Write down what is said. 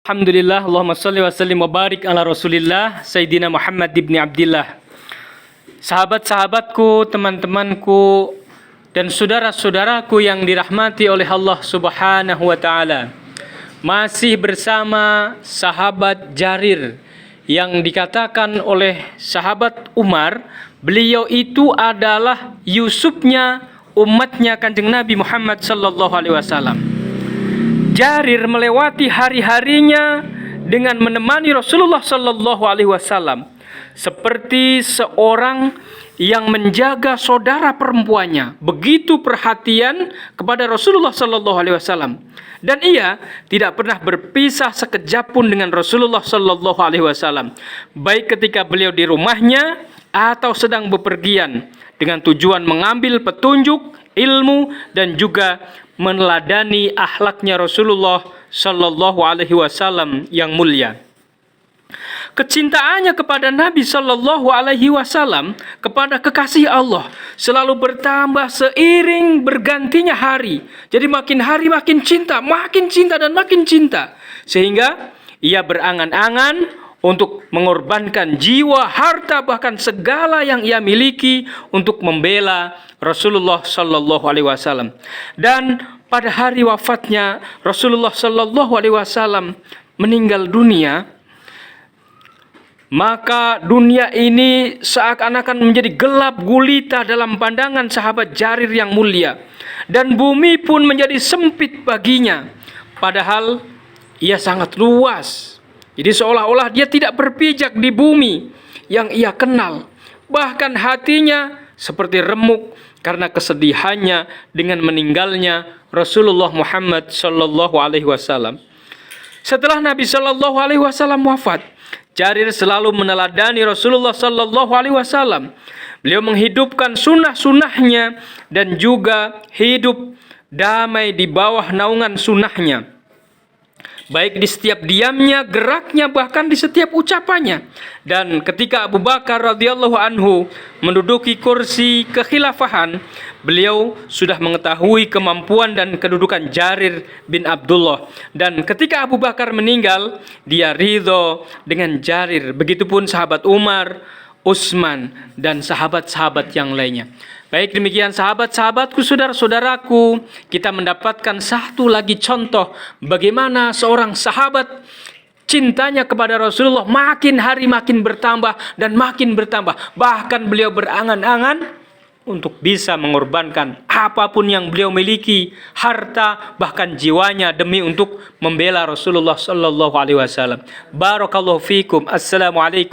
Alhamdulillah, Allahumma salli wa sallim wa barik ala Rasulillah Sayyidina Muhammad ibn Abdillah. Sahabat-sahabatku, teman-temanku, dan saudara-saudaraku yang dirahmati oleh Allah Subhanahu wa taala. Masih bersama sahabat Jarir yang dikatakan oleh sahabat Umar, beliau itu adalah Yusufnya umatnya Kanjeng Nabi Muhammad sallallahu alaihi wasallam. Jarir melewati hari-harinya dengan menemani Rasulullah sallallahu alaihi wasallam seperti seorang yang menjaga saudara perempuannya, begitu perhatian kepada Rasulullah sallallahu alaihi wasallam, dan ia tidak pernah berpisah sekejap pun dengan Rasulullah sallallahu alaihi wasallam, baik ketika beliau di rumahnya atau sedang bepergian, dengan tujuan mengambil petunjuk, ilmu, dan juga meneladani akhlaknya Rasulullah sallallahu alaihi wasallam yang mulia. Kecintaannya kepada Nabi sallallahu alaihi wasallam, kepada kekasih Allah, selalu bertambah seiring bergantinya hari. Jadi makin hari makin cinta dan makin cinta, sehingga ia berangan-angan untuk mengorbankan jiwa, harta, bahkan segala yang ia miliki untuk membela Rasulullah sallallahu alaihi wasallam. Dan pada hari wafatnya Rasulullah sallallahu alaihi wasallam meninggal dunia, maka dunia ini seakan-akan menjadi gelap gulita dalam pandangan sahabat Jarir yang mulia, dan bumi pun menjadi sempit baginya, padahal ia sangat luas. Jadi seolah-olah dia tidak berpijak di bumi yang ia kenal. Bahkan hatinya seperti remuk karena kesedihannya dengan meninggalnya Rasulullah Muhammad sallallahu alaihi wasallam. Setelah Nabi sallallahu alaihi wasallam wafat, Jarir selalu meneladani Rasulullah sallallahu alaihi wasallam. Beliau menghidupkan sunnah-sunnahnya dan juga hidup damai di bawah naungan sunnahnya, baik di setiap diamnya, geraknya, bahkan di setiap ucapannya. Dan ketika Abu Bakar radhiyallahu anhu menduduki kursi kekhilafahan, beliau sudah mengetahui kemampuan dan kedudukan Jarir bin Abdullah. Dan ketika Abu Bakar meninggal, dia ridho dengan Jarir. Begitupun sahabat Umar, Utsman, dan sahabat-sahabat yang lainnya. Baik, demikian sahabat-sahabatku, saudara-saudaraku, kita mendapatkan satu lagi contoh bagaimana seorang sahabat cintanya kepada Rasulullah makin hari makin bertambah dan makin bertambah. Bahkan beliau berangan-angan untuk bisa mengorbankan apapun yang beliau miliki, harta, bahkan jiwanya, demi untuk membela Rasulullah sallallahu alaihi wasallam. Barakallahu fikum. Assalamualaikum